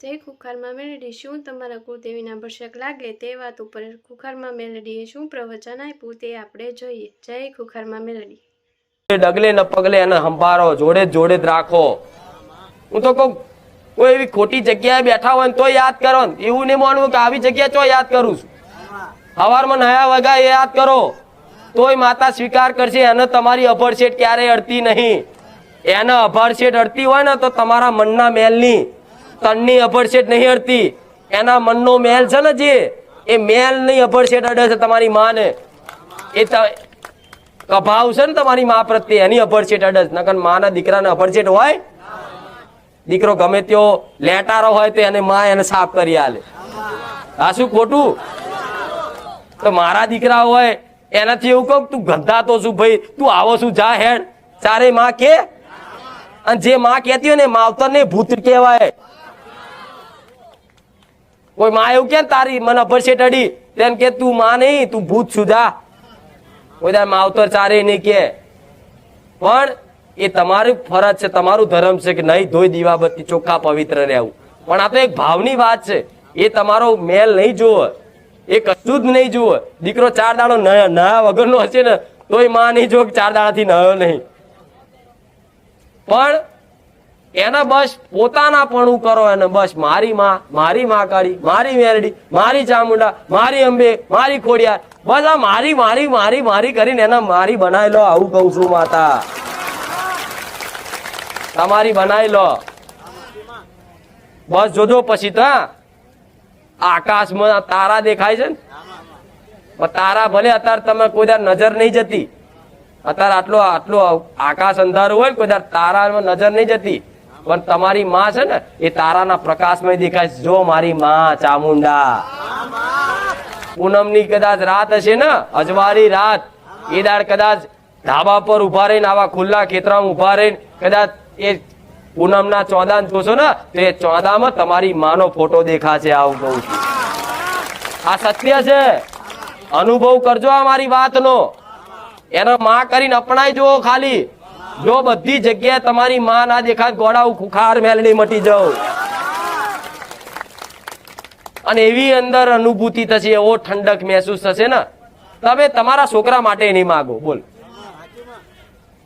જય ખુખારમાં મેલડી શું તમારા કુળદેવીના ભરસક લાગે તે વાત ઉપર ખુખારમાં મેલડીએ શું પ્રવચન આપ્યું તે આપણે જોઈએ. જય ખુખારમાં મેલડી. ડગલે ન પગલે એને સંભાળો, જોડે જોડે જ રાખો. હું તો કહું કોઈ એવી ખોટી જગ્યાએ બેઠા હોય તો યાદ કરો. એવું નહીં માનવું કે આવી જગ્યા ચો યાદ કરું છું. સવારમાં નયા વગા એ યાદ કરો તોય માતા સ્વીકાર કરશે. એને તમારી અભરશેટ ક્યારેય અડતી નહીં. એને અભરશેટ અડતી હોય ને તો તમારા મનના મેલની તનની અભરશેટ નહીં અડતી. એના મનનો મેલ છે ને જે એ મેલ ની અભરશેટ અડે છે તમારી માને. એ અભાવ છે ને તમારી મા પ્રત્યે એની અભરશેટ અડે છે. નકર માના દીકરાને અભરશેટ હોય? દીકરો ગમે તેવો લેટારો હોય તો એને માં એને સાફ કરી આલે. આ શું ખોટું? તો મારા દીકરા હોય એનાથી એવું કહું તું ગંધા તો શું ભાઈ, તું આવો શું, જા હેડ. ચારે માં કે અને જે માં કહેતી હોય ને માવતર ને ભૂત કહેવાય. કોઈ માં એવું કે તારી મને અભરશેટ અડી તેમ કે તું માં નહીં, તું ભૂત છું, જા. કોઈ તાર માવતર ચારે નહીં કે. પણ એ તમારી ફરજ છે, તમારું ધર્મ છે કે નહીં ધોઈ દીવાબત્તી ચોખ્ખા પવિત્ર રહેવું. પણ આ તો એક ભાવની વાત છે. એ તમારો મેલ નહીં જોવે, એ કશું જ નહીં જોવે. દીકરો 4 દાડો નયા વગરનો હશે ને તોય માં નહીં જો 4 દાડાથી નયો નહીં. પણ એને બસ પોતાનાપણું કરો. એને બસ મારી માં કાળી, મારી મેરડી, મારી ચામુંડા, મારી અંબે, મારી ખોડિયાર, બસ આ મારી મારી મારી મારી કરીને એને મારી બનાવી લો. આવું કઉ છું માતા, તમારી બનાવી લો. બસ જોજો પછી તો આકાશમાં તારા દેખાય છે ને, તારા ભલે અત્યારે તમે કોઈ દર નજર નહીં જતી. અત્યારે આટલો આકાશ અંધારું હોય ને કોઈ દર તારામાં નજર નહીં જતી. પણ તમારી માં છે ને એ તારાના પ્રકાશમાં દેખાય. જો મારી માં ચામુંડા. પૂનમની કદાચ રાત હશે ને, અજવાળી રાત, એ દાડ કદાચ ધાબા પર ઉભા રહીને આવા ખુલ્લા ખેતરામાં ઉભા રહીને કદાચ એ પૂનમના ચોદા જોશો ને તો એ ચોદામાં તમારી માનો ફોટો દેખાશે. આવું કહું છું, આ સત્ય છે. અનુભવ કરજો આ મારી વાતનો. એનો માં કરીને અપનાઈ જુઓ ખાલી. જો બધી જગ્યાએ તમારી માં ના દેખાય ગોળાઉ ખુખાર મેલડી મટી જાવ. અને એવી અંદર અનુભૂતિ થશે, એવો ઠંડક મહેસૂસ થશે ને તમે તમારા છોકરા માટે નહીં માગો. બોલ,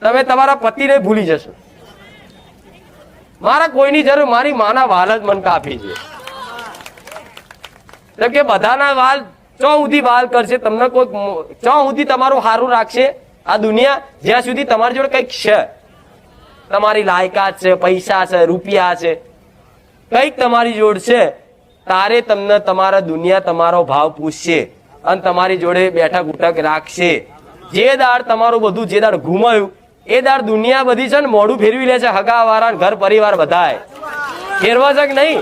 તમે તમારા પતિને ભૂલી જશો. મારા કોઈની જરૂર, મારી માના વાલ જ મન કાપી છે. તો કે બધાના વાલ ચો સુધી વાલ કરશે તમને, કોઈ ચો સુધી તમારું સારું રાખશે આ દુનિયા, જ્યાં સુધી તમારી જોડે કઈક છે, તમારી લાયકાત છે, પૈસા છે, રૂપિયા છે, કઈક તમારી જોડે છે, તારે તમને તમારા દુનિયા તમારો ભાવ પૂછશે અને તમારી જોડે બેઠક ઉઠક રાખશે. જે દાડ તમારું બધું જે દાડ ઘુમાયું એ દાડ દુનિયા બધી છે ને મોઢું ફેરવી લે છે. હગા વાળા, ઘર પરિવાર બધાય ફેરવા છે કે નહીં?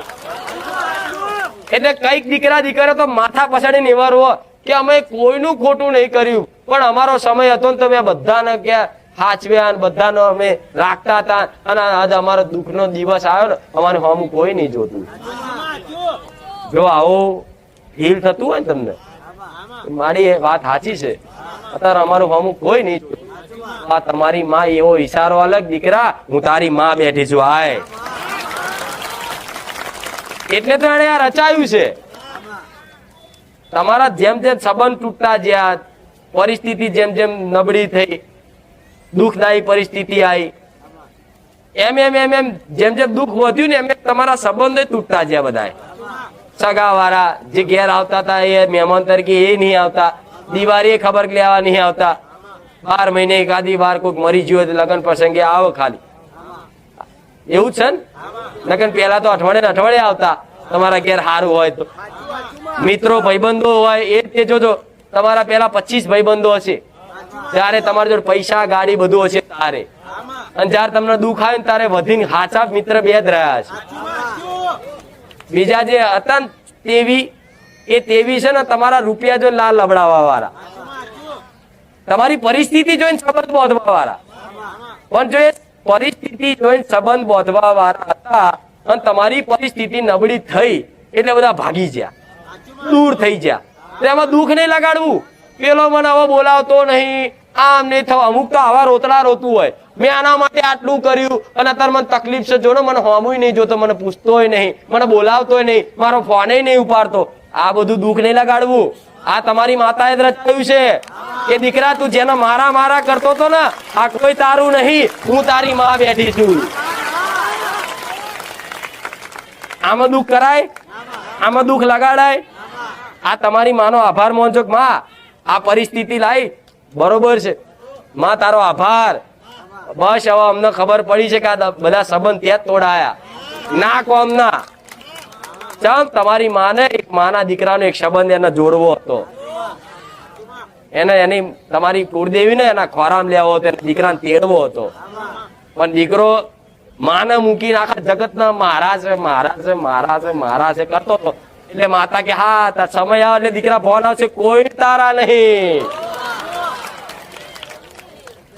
એટલે કઈક દીકરા તો માથા પછાડીને એવા રહો કે અમે કોઈનું ખોટું નહીં કર્યું, પણ અમારો સમય હતો ને તો મેં બધાને ક્યાં હાચવ્યા, બધાનો અમે રાખતા હતા, અને આજે અમારો દુઃખનો દિવસ આવ્યો ને અમારે હમું કોઈ નહીં જોતું. જો આવું ફીલ થતું હોય ને તમને, મારી વાત સાચી છે. અત્યારે અમારું હમું કોઈ નહીં જોતું. આ તમારી માં એવો ઈશારો અલગ, દીકરા હું તારી માં બેઠી છું, આય. એટલે તો એને આ રચાયું છે. તમારા જેમ જેમ સંબંધ તૂટતા જ્યાં, પરિસ્થિતિ જેમ જેમ નબળી થઈ, દુઃખદાયી પરિસ્થિતિ આવી, એમ એમ એમ એમ જેમ જેમ દુઃખ વધ્યું ને એમ તમારા સંબંધો તૂટતા જ્યાં. બધા સગા વાળા જે ઘેર આવતા હતા એ મહેમાન તરીકે એ નહીં આવતા, દિવાળી ખબર લેવા નહીં આવતા, 12 મહિને એકાદી વાર કોઈક મરી ગયો લગ્ન પ્રસંગે આવો ખાલી. એવું છે ને? લગ્ન પહેલા તો અઠવાડિયે આવતા તમારા ઘેર સારું હોય તો. મિત્રો ભાઈબંધો હોય એ તે જોજો, તમારા પેલા 25 ભાઈબંધો હશે. ત્યારે તમારી જોડે પૈસા ગાડી બધું હશે તારે, અને જયારે તમને દુઃખ આવે ને તારે વધીને હાચા મિત્ર બે જ રહ્યા છે. બીજા જે હતા ને તેવી છે ને તમારા રૂપિયા જો લાલ લબડાવવા વાળા, તમારી પરિસ્થિતિ જોઈને સંબંધ બાંધવા વાળા. પણ જો એ પરિસ્થિતિ જોઈને સંબંધ બાંધવા વાળા હતા અને તમારી પરિસ્થિતિ નબળી થઈ એટલે બધા ભાગી ગયા, દૂર થઈ ગયા. એમાં દુઃખ નહીં લગાડવું. પેલો મને હવે બોલાવતો નહીં, આમ નહીં થવા. અમુક તો આવા રોતડા રોતું હોય, મેં આના માટે આટલું કર્યું અને અત્યારે મને તકલીફ છે, જો ને મને હોમુય નહીં જોતો, મને પૂછતોય નહીં, મને બોલાવતોય નહીં, મારો ફોને નહીં ઉપાડતો. આ બધું દુઃખ નહીં લગાડવું. આ તમારી માતાએ જ રચાયું છે કે દીકરા તું જેને મારા મારા કરતો હતો ને, આ કોઈ તારું નહીં, હું તારી માં બેઠી છું. આમાં દુઃખ કરાય? આમાં દુઃખ લગાડાય? આ તમારી માનો આભાર માનજો કે માં આ પરિસ્થિતિ લાવી, બરોબર છે માં, તારો આભાર. બસ હવે અમને ખબર પડી છે કે આ બધા સંબંધ ત્યાં તોડાયા ના કોમ ના. ચમ તમારી માને એક માના દીકરાનો એક સંબંધ એને જોડવો હતો, એને એની તમારી કુળદેવી ને એના ખોરામ લેવો હતો, દીકરાને તેડવો હતો. પણ દીકરો માને મૂકીને આખા જગતના મારા છે મારા છે મારા છે મારા છે કરતો હતો. એટલે માતા કે હા તાર સમય આવે એટલે દીકરા ફોન આવશે, કોઈ તારા નહીં.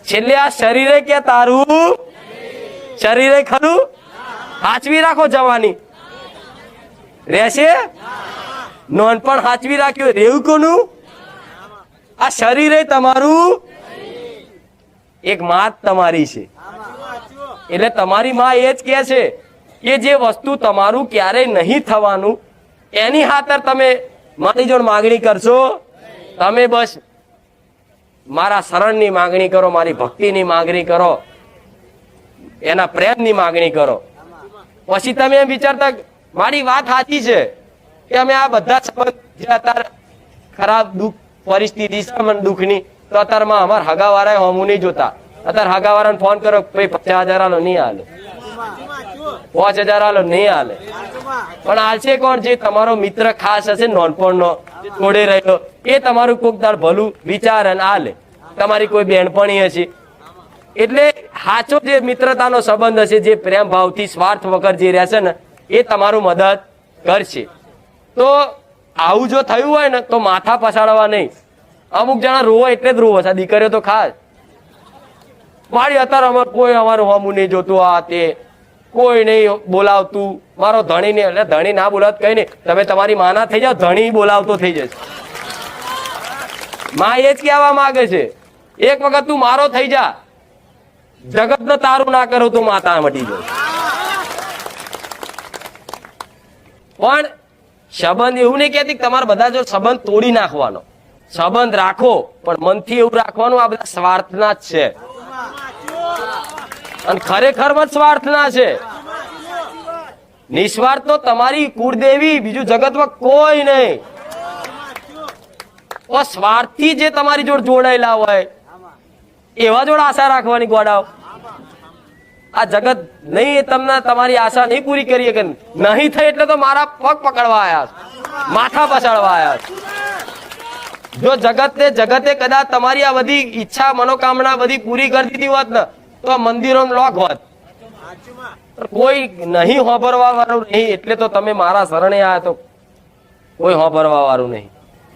છેલ્લે આ શરીરે કે તારું શરીરે ખરું હાચવી રાખો, જવાની રહેશે. નોનપણ હાચવી રાખ્યું, રેવું કોનું? આ શરીરે તમારું, એક માં તમારી છે. એટલે તમારી માં એ જ કે છે કે જે વસ્તુ તમારું ક્યારેય નહીં થવાનું એની ખાતર તમે મારી જોડે માગણી કરશો. તમે બસ મારા શરણની માગણી કરો, મારી ભક્તિની માગણી કરો, એના પ્રેમની માગણી કરો. પછી તમે એમ વિચારતા મારી વાત સાચી છે કે અમે આ બધા સંબંધ જે અત્યારે ખરાબ દુઃખ પરિસ્થિતિ છે મને દુઃખની, તો અત્યારમાં અમારા હગાવાળાએ હોમું નહીં જોતા. અત્યારે હગાવાળાને ફોન કરો, ભાઈ 50,000 આલો, નહીં હાલે. 5,000 આલો, નહીં હાલે. પણ હાલશે કોણ? જે તમારો મિત્ર ખાસ હશે નાનપણનો, જોડે રહ્યો, એ તમારું કોક દાળ ભલું વિચાર અને હાલે. તમારી કોઈ બેનપણી હશે, એટલે સાચો જે મિત્રતાનો સંબંધ હશે, જે પ્રેમ ભાવથી સ્વાર્થ વગર જે રહેશે ને, એ તમારું મદદ કરશે. તો આવું જો થયું હોય ને તો માથા પછાડવા નહીં. અમુક જણા રોવો એટલે જ રોવો છે, દીકરીઓ તો ખાસ મારી અત્યારે અમારે કોઈ અમારું હોમું નહીં જોતું, આ તે કોઈ નહીં બોલાવતું, મારો ધણી નહીં. એટલે ધણી ના બોલાવત કઈ નહીં, તમે તમારી માના થઈ જાઓ, ધણી બોલાવતો થઈ જશે. માં એ જ કહેવા માંગે છે, એક વખત તું મારો થઈ જા, જગત ને તારું ના કરો તો માતા મટી જાય. પણ સંબંધ એવું નહીં કહેતી તમારે બધા જો સંબંધ તોડી નાખવાનો. સંબંધ રાખો પણ મનથી એવું રાખવાનું આ બધા સ્વાર્થના જ છે, અને ખરેખર સ્વાર્થના છે. નિસ્વાર્થ તો તમારી કુળદેવી, બીજું જગતમાં કોઈ નહીં. સ્વાર્થથી જે તમારી જોડે જોડાયેલા હોય એવા જોડે આશા રાખવાની. ગોડાઓ આ જગત નહીં તમને તમારી આશા નહીં પૂરી કરી કે નહીં થઈ એટલે તો મારા પગ પકડવા આવ્યા, માથા પછાડવા આવ્યા. જો જગતે કદાચ તમારી આ બધી ઈચ્છા મનોકામના બધી પૂરી કરી દીધી હોત ને તો આ મંદિરો લોક હોત. કોઈ નહીં હોભરવા વાળું નહીં, એટલે તો તમે મારા શરણે આવ્યા, તો કોઈ હોભરવા વાળું નહીં.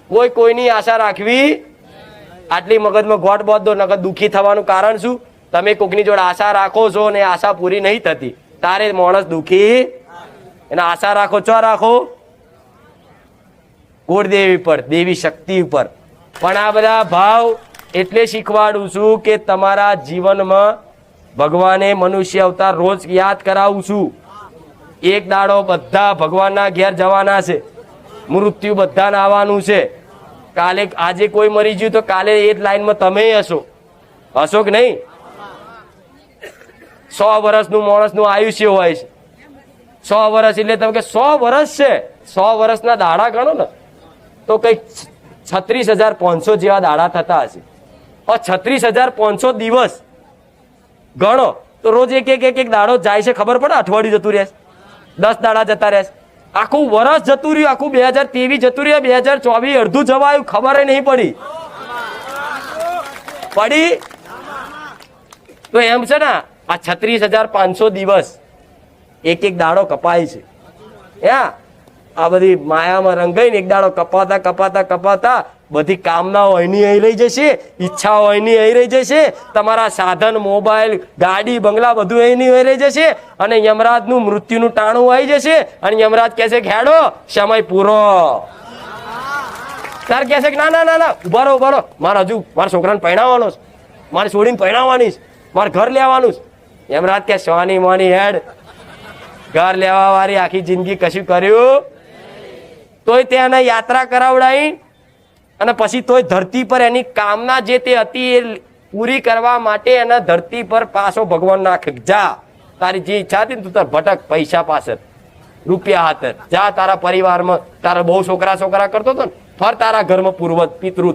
કોઈ કોઈની આશા રાખવી. આટલી મગજમાં ગોટ બોધ દો, નકર દુઃખી થવાનું કારણ શું? તમે કોકની જોડે આશા રાખો છો ને આશા પૂરી નહીં થતી, તારે માણસ દુઃખી. એને આશા રાખો, ચો રાખો? કુળદેવી પર, દેવી શક્તિ ઉપર. પણ આ બધા ભાવ એટલે શીખવાડું છું કે તમારા જીવનમાં ભગવાને મનુષ્ય અવતાર રોજ યાદ કરાવું છું. એક દાડો બધા ભગવાનના ઘેર જવાના છે, મૃત્યુ બધાને આવવાનું છે. કાલે આજે કોઈ મરી ગયું તો કાલે એ જ લાઈનમાં તમે હશો, હશો કે નહીં? 100 વર્ષનું માણસનું આયુષ્ય હોય છે. 100 વર્ષ એટલે તમે કે 100 વર્ષ છે, 100 વર્ષના દાડા ગણો ને તો કઈક 36,500 જેવા દાડા થતા હશે. 36,500 દિવસ ગણો તો રોજ એક દાડો જાય છે, ખબર પડે? અઠવાડિયું જતું રહેશે, 10 દાડા જતા રહેશે, આખું વર્ષ જતું રહ્યું, આખું 2023 જતું રહ્યું, 2024 અડધું જવાયું, ખબર નહીં પડી. તો એમ છે ને આ 36,500 દિવસ એક દાડો કપાય છે. આ બધી માયામાં રંગાઈને એક દાડો કપાતા કપાતા કપાતા બધી કામનાઓ અહીંની અહીં રહી જશે, ઈચ્છાઓ અહીંની અહીં રહી જશે, તમારા સાધન, મોબાઈલ, ગાડી, બંગલા બધું અહીંની અહીં રહી જશે, અને યમરાજનું મૃત્યુનું ટાણું આવી જશે, અને યમરાજ કહેશે કે હેડો સમય પૂરો. તાર કહેશે કે ના ના ના ના ઉભા રહો, મારે હજુ મારા છોકરાને પહેણાવવાનો છે, મારે છોડીને પહેણાવવાની છે. મારે ઘર લેવાનું છે. યમરાજ કે સોની મોની હેડ, ઘર લેવા વાળી આખી જિંદગી કશું કર્યું તોય તેને યાત્રા કરાવડાવી અને પછી તોય ધરતી પર એની કામના જે તે હતી એ પૂરી કરવા માટે એના ધરતી પર પાછો ભગવાન નાખ. જા તારી જે ઈચ્છા હતી ને તું તાર ભટક પૈસા પાછળ, રૂપિયા હાથર જા. તારા પરિવારમાં તારા બહુ છોકરા કરતો હતો ને ફર તારા ઘરમાં પૂર્વજ પિતૃ